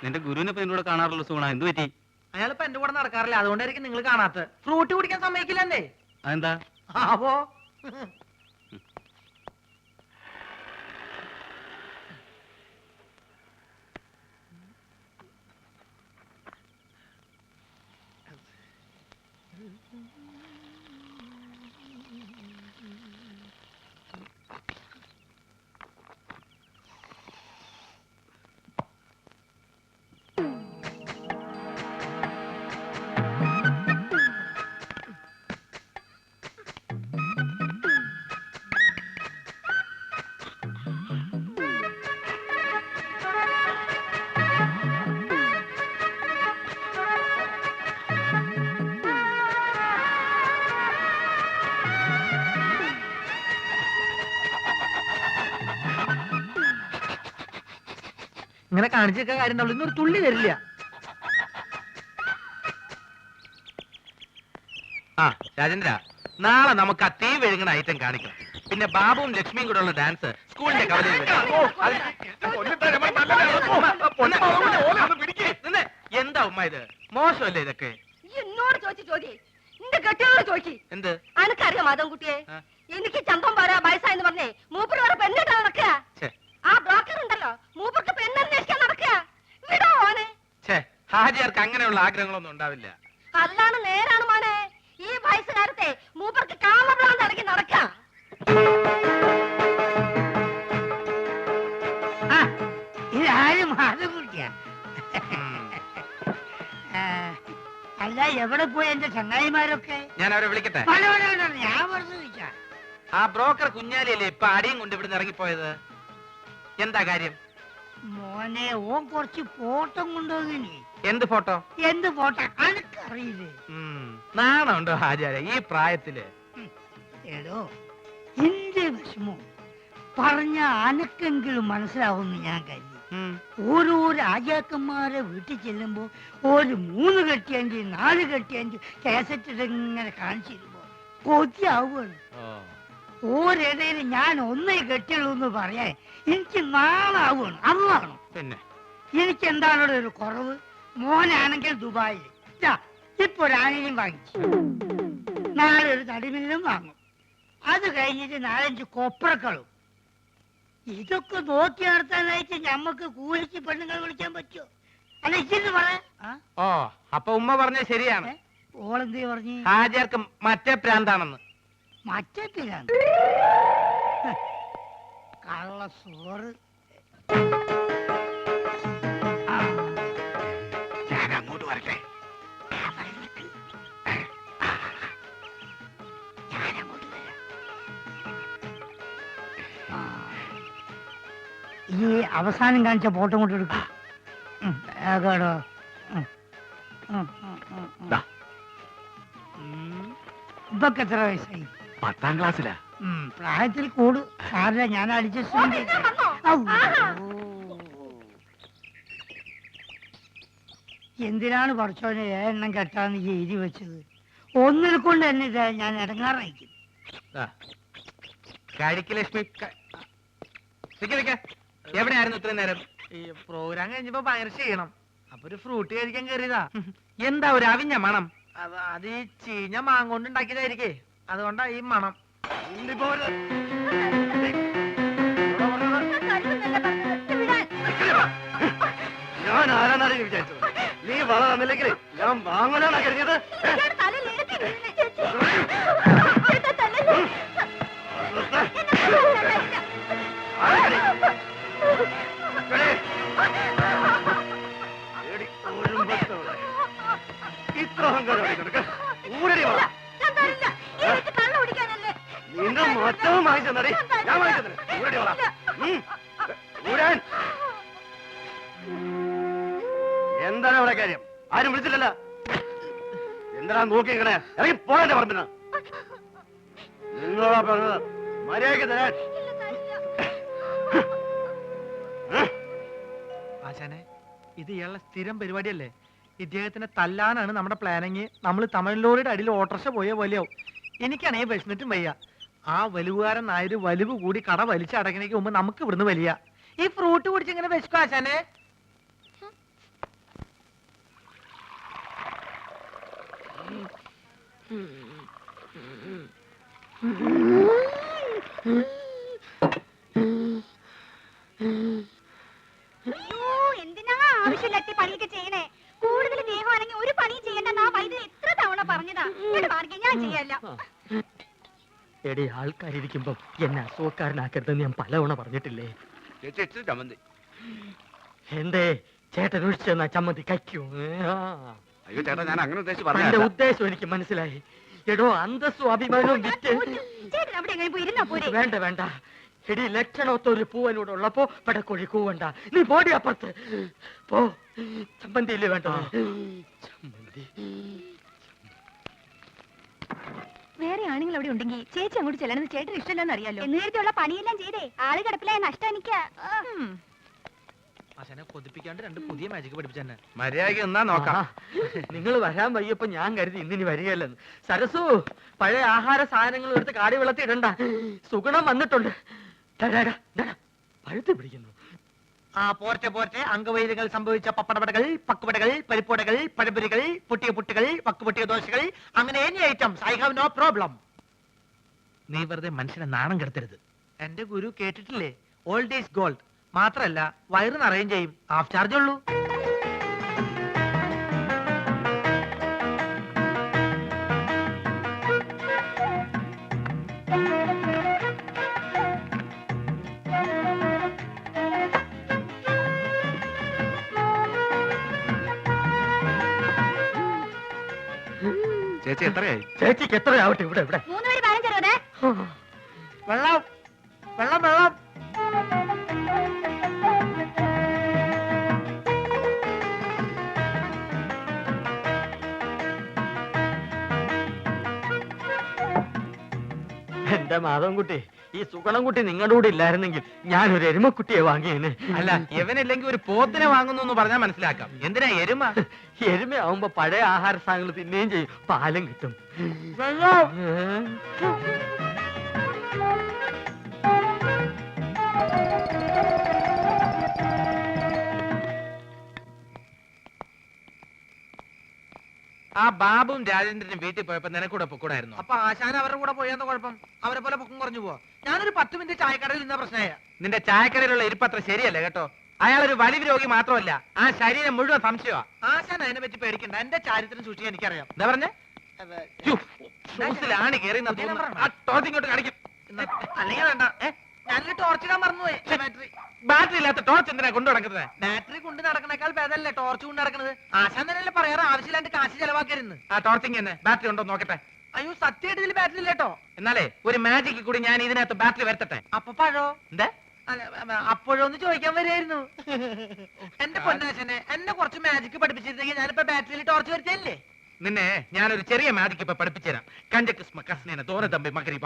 നിന്റെ ഗുരുവിനെ ഇപ്പൊ എന്നോട് കാണാറുള്ള സുഗുണ, എന്ത് പറ്റി? അയാളിപ്പോ എന്റെ കൂടെ നടക്കാറില്ല, അതുകൊണ്ടായിരിക്കും നിങ്ങൾ കാണാത്ത. ഫ്രൂട്ട് കുടിക്കാൻ സമ്മതിക്കില്ലെന്നേ. അതെന്താ? അപ്പോ ഇങ്ങനെ കാണിച്ചൊക്കെ കാര്യം ഉണ്ടാവുള്ളൂ, ഇന്നൊരു തുള്ളി തരില്ല. ആ രാജേന്ദ്ര, നാളെ നമുക്ക് ആ തീ വിഴുങ്ങുന്ന ഐറ്റം കാണിക്കണം. പിന്നെ ബാബുവും ലക്ഷ്മിയും കൂടെ ഉള്ള ഡാൻസ് സ്കൂളിന്റെ കവലയിൽ എന്താ ഉമ്മ ഇത്? മോശമല്ലേ ഇതൊക്കെ? എന്നോട് ചോദിച്ചു എന്ത്? അനക്കറിയാം മാധവൻകുട്ടിയെ, എനിക്ക് ചന്തം പോരാ വയസ്സായെന്ന് പറഞ്ഞേ മൂപ്പര് വേറെ പെണ്ണിട്ട് നടക്കുക. ആ ബ്രോക്കർ ഉണ്ടല്ലോ, മൂപ്പർക്ക് പെണ്ണന്വേഷിക്കാൻ നടക്കുക. വിടോ മോനെ. ഹാജിയാർക്ക് അങ്ങനെയുള്ള ആഗ്രഹങ്ങളൊന്നും ഉണ്ടാവില്ല. അല്ലാണ് നേരാണ് മോനെ. ഈ വയസ്സുകാരത്തെ മൂപ്പർക്ക് കാമഭ്രാന്ത് അടക്കി നടക്കാം. ഇതാരും മാധവൻകുട്ടിയാ? അല്ല, എവിടെ പോയി എന്റെ ചങ്ങായിമാരൊക്കെ? ഞാൻ അവരെ വിളിക്കട്ടെ? ഞാൻ വെറുതെ ചോദിച്ചാ. ആ ബ്രോക്കർ കുഞ്ഞാലിയല്ലേ ഇപ്പൊ അടിയും കൊണ്ട് ഇവിടുന്ന് ഇറങ്ങിപ്പോയത്? എന്താ കാര്യം? മോനെ, ഓൻ കുറച്ച് ഫോട്ടോ കൊണ്ടുപോകിനി. എന്ത് ഫോട്ടോ? എന്ത് ഫോട്ടോ അനക്കറിയില്ലേ? നാണുണ്ടോ ഹാജാര ഈ പ്രായത്തില്? എടോ, എന്റെ വിഷമോ പറഞ്ഞ അനക്കെങ്കിലും മനസ്സിലാവുമെന്ന് ഞാൻ കരുതി. ഓരോ രാജാക്കന്മാരെ വീട്ടിൽ ചെല്ലുമ്പോ ഒരു 3 കെട്ടിയഞ്ച് 4 കെട്ടിയഞ്ച് കാസറ്റ് ഇങ്ങനെ കാണിച്ചിരുമ്പോ കൊതിയാവുകയാണ്. ഓരേതേലും ഞാൻ ഒന്നേ കെട്ടിയുള്ളൂ എന്ന് പറയാൻ എനിക്ക് നാളാവുകയാണ്. അതാണ് പിന്നെ എനിക്ക് എന്താണോ ഒരു കുറവ്. മോനാണെങ്കിൽ ദുബായിൽ ഇപ്പൊ ഒരു ആനയും വാങ്ങിച്ചു, നാളെ ഒരു തടിമില്ലും വാങ്ങും. അത് കഴിഞ്ഞിട്ട് 4-5 കൊപ്രക്കളും. ഇതൊക്കെ നോക്കി നടത്താനായിട്ട് ഞമ്മക്ക് കൂലിക്ക് പെണ്ണുങ്ങൾ വിളിക്കാൻ പറ്റുമോ? അല്ല, ഇച്ചിരി പറയാ. ഓ, അപ്പൊ ഉമ്മ പറഞ്ഞ ശരിയാണ്. ഓളെന്തേ പറഞ്ഞു? ഹാജർക്ക് മറ്റേ പ്രാന്താണെന്ന്. മറ്റേ പിരാന്ത്? കള്ള സോറ്. ഞാൻ അങ്ങോട്ട് വരട്ടെ? ഈ അവസാനം കാണിച്ച ഫോട്ടോ കൊണ്ട് എടുക്കും. ഇപ്പൊക്കെ എത്ര വയസ്സായി? 10ാം ക്ലാസ്സിലാ. പ്രായത്തിൽ കൂടു സാറില്ല, ഞാൻ അഡ്ജസ്റ്റ്. എന്തിനാണ് പഠിച്ചോനെ എണ്ണം കെട്ടാന്ന് എഴുതി വെച്ചത്? ഒന്നിനെ കൊണ്ട് തന്നെ ഞാൻ ഇടങ്ങാറായിരിക്കും. ലക്ഷ്മി എവിടെയായിരുന്നു ഇത്രയും നേരം? ഈ പ്രോഗ്രാം കഴിഞ്ഞപ്പോ ഭയങ്കര ചെയ്യണം, അപ്പൊ ഒരു ഫ്രൂട്ട് കഴിക്കാൻ കയറിയതാ. എന്താ ഒരു അവിഞ്ഞ മണം? അത് ഈ ചീഞ്ഞ മാങ്ങോണ്ട് ഉണ്ടാക്കിയതായിരിക്കേ, അതുകൊണ്ടാ ഈ മണം. ഞാൻ ആരാന്നാണ് വിചാരിച്ചത്? നീ വള തന്നില്ലെങ്കിൽ ഞാൻ വാങ്ങാനാണ് കരുതിയത്. ഇത്ര അഹങ്കാരം നിന്റെ മൊത്തവും വാങ്ങിച്ചെന്നടി. ഞാൻ വാങ്ങിച്ചെന്നെ ഊരടി വള. ഊരാൻ എന്താണ് അവിടെ കാര്യം? ആരും വിളിച്ചില്ലല്ലോ. എന്താ നോക്കി ഇറങ്ങി പോയെന്റെ പറഞ്ഞ നിങ്ങളോടാ പറഞ്ഞത് മര്യാദയ്ക്ക് തരാൻ. ആശാനെ, ഇത് ഇയാളുടെ സ്ഥിരം പരിപാടിയല്ലേ? ഇദ്ദേഹത്തിനെ തല്ലാനാണ് നമ്മുടെ പ്ലാനിങ്. നമ്മൾ തമിഴ്ലോറിയുടെ അടിയിൽ ഓട്ടർഷ പോയ വലിയാവും. എനിക്കാണെങ്കിൽ വിശന്നിട്ടും വയ്യ. ആ വലുവുകാരൻ നായര് വലിവ് കൂടി കട വലിച്ചടക്കണേക്ക് മുമ്പ് നമുക്ക് ഇവിടുന്ന് വലിയ. ഈ ഫ്രൂട്ട് കുടിച്ച് ഇങ്ങനെ വിശക്കും ആശാനെ? അയ്യോ, എന്തിനാ ആവശ്യമില്ലാത്ത പണിയൊക്കെ ചെയ്യണേ? കൂടുതൽ ദേഹമാണെങ്കിൽ ഒരു പണിയും ചെയ്യണ്ടെന്ന് ആ വൈദ്യുതി എത്ര തവണ പറഞ്ഞതാ. ഇവിടെ മാർഗം ഞാൻ ചെയ്യല്ല. എടി ആൾക്കാരിയ്ക്കുമ്പോ എന്നെ അസുഖക്കാരനാക്കരുതെന്ന് ഞാൻ പലവണ പറഞ്ഞിട്ടില്ലേ? ചേച്ചി ഇച്ചിരി ചമ്മന്തി. എന്തേ ചേട്ടൻ ഒഴിച്ചു തന്നാ ചമ്മന്തി കഴിക്കൂ? അയ്യോ ചേട്ടാ, ഞാൻ അങ്ങനെ ഉദ്ദേശിച്ച് എന്റെ പറഞ്ഞ ഉദ്ദേശം എനിക്ക് മനസ്സിലായി. എടോ, അന്തസ്സും അഭിമാനവും വിറ്റ് ചേട്ടൻ അവിടെ എങ്ങനെ പോയി ഇരുന്നാ പോരെ? വേണ്ട വേണ്ട. എടി, ലക്ഷണമൊത്ത ഒരു പൂവനോട് ഉള്ളപ്പോ പടക്കോഴി കൂവണ്ട. നീ പോടി അപ്പുറത്ത് പോ. ചമ്മന്തിയില്ലേ വേണ്ട? ചമ്മന്തി. വേറെ ആണുങ്ങൾ അവിടെ ഉണ്ടെങ്കിൽ ചേച്ചി അങ്ങോട്ട് ചെല്ലണമെന്ന് ചേട്ടന് ഇഷ്ടമല്ലെന്ന് അറിയാലോ. എന്നേരത്തുള്ള പണിയെല്ലാം ചെയ്തേ ആള് കിടപ്പിലായ നഷ്ടം എനിക്ക്. ആശാനെ കൊതിപ്പിക്കാണ്ട് രണ്ട് പുതിയ മാജിക് പഠിപ്പിച്ചെന്നെ. മര്യാദയ്ക്ക് എന്നാ നോക്കാം. നിങ്ങൾ വരാൻ വയ്യപ്പോ ഞാൻ കരുതി ഇന്നിനി വരികയല്ലെന്ന്. സരസു, പഴയ ആഹാര സാധനങ്ങൾ എടുത്ത് കാടി വെള്ളത്തിൽ ഇടണ്ട. സുഗുണം വന്നിട്ടുണ്ട്. പഴുത്ത് പിടിക്കുന്നു. പോർട്ടെ പോർട്ടെ. അംഗവൈദ്യങ്ങൾ സംഭവിച്ച പപ്പടപടകൾ, പക്കുപടകൾ, പരിപ്പുടകൾ, പഴപുരികൾ, പൊട്ടിയ പുട്ടുകൾ, വക്കുപൊട്ടിയ ദോശകൾ, അങ്ങനെ any items. I have no problem. നീ വെറുതെ മനുഷ്യനെ നാണം കെടുത്തരുത്. എന്റെ ഗുരു കേട്ടിട്ടില്ലേ, ഓൾഡ് ഈസ് ഗോൾഡ്. മാത്രല്ല വയറ് നിറയും ചെയ്യും. ഹാഫ് ചാർജ് ഉള്ളൂ. ചേച്ചി എത്രയായി? ചേച്ചിക്ക് എത്രയാവട്ടെ. ഇവിടെ ഇവിടെ 3 പേര് 15 അതെ. വെള്ളം വെള്ളം വെള്ളം. എന്റെ മാധവൻകുട്ടി, ഈ സുഗണൻകുട്ടി നിങ്ങളുടെ കൂടെ ഇല്ലായിരുന്നെങ്കിൽ ഞാനൊരു എരുമക്കുട്ടിയെ വാങ്ങിയേനെ. അല്ല, ഇവനില്ലെങ്കിൽ ഒരു പോത്തിനെ വാങ്ങുന്നു എന്ന് പറഞ്ഞാൽ മനസ്സിലാക്കാം. എന്തിനാ എരുമ? എരുമയാവുമ്പോ പഴയ ആഹാര സാധനങ്ങൾ തിന്നുകയും ചെയ്യും, പാലും കിട്ടും. വെള്ളം. ആ ബാബുവും രാജേന്ദ്രനും വീട്ടിൽ പോയപ്പോ നിനക്കൂടെ പൊക്കൂടായിരുന്നു. അപ്പൊ ആശാൻ അവരുടെ കൂടെ പോയെന്ന കുഴപ്പം? അവരെ പോലെ പൊക്കം കുറഞ്ഞു പോവാ. ഞാനൊരു 10 മിനിറ്റ് ചായക്കടയിൽ നിന്ന പ്രശ്നമായ. നിന്റെ ചായക്കടയിലുള്ള ഇരിപ്പത്ര ശരിയല്ല കേട്ടോ. അയാളൊരു വലിവ് രോഗി മാത്രമല്ല, ആ ശരീരം മുഴുവൻ സംശയമാ. ആശാൻ അതിനെ പറ്റി പേടിക്കണ്ട. എന്റെ ചാരിത്രം സൂക്ഷിക്കാൻ എനിക്കറിയാം. എന്താ പറഞ്ഞേ? ഷൂസിലാണ് കയറി ഇങ്ങോട്ട് കാണിക്കും. അല്ലെങ്കിൽ വേണ്ട. ഞാനൊരു ടോർച്ചിടാൻ മറന്നുപോയി. ബാറ്ററി ബാറ്ററി ഇല്ലാത്ത ടോർച്ച് എന്തിനാ കൊണ്ടു നടക്കുന്നത്? ബാറ്ററി കൊണ്ട് നടക്കണേക്കാൾ ഭേദമല്ലേ ടോർച്ച് കൊണ്ട് നടക്കുന്നത്? ആശാൻ തന്നെയല്ലേ പറയാറ് ആവശ്യമില്ലാണ്ട് കാശ് ചെലവാക്കരുന്ന്. ആ ടോർച്ചിങ് തന്നെ ബാറ്ററി ഉണ്ടോ നോക്കട്ടെ. അയ്യോ, സത്യമായിട്ട് ഇതിൽ ബാറ്ററി ഇല്ലേട്ടോ. എന്നാലേ ഒരു മാജിക്ക് കൂടി ഞാൻ ഇതിനകത്ത് ബാറ്ററി വരുത്തട്ടെ. അപ്പൊ പഴോ? എന്താ അപ്പോഴൊന്ന് ചോദിക്കാൻ വരികയായിരുന്നു. എന്റെ പൊന്നാശനെ, എന്നെ കുറച്ച് മാജിക് പഠിപ്പിച്ചിരുന്നെങ്കിൽ ഞാനിപ്പോ ബാറ്ററിയിൽ ടോർച്ച് വരുത്തല്ലേ. നിന്നെ ഞാനൊരു ചെറിയ മാജിക്ക് ഇപ്പൊ പഠിപ്പിച്ചുതരാം. കഞ്ചക്കിസ്മ കസ്നേന തോന തമ്പി മകരി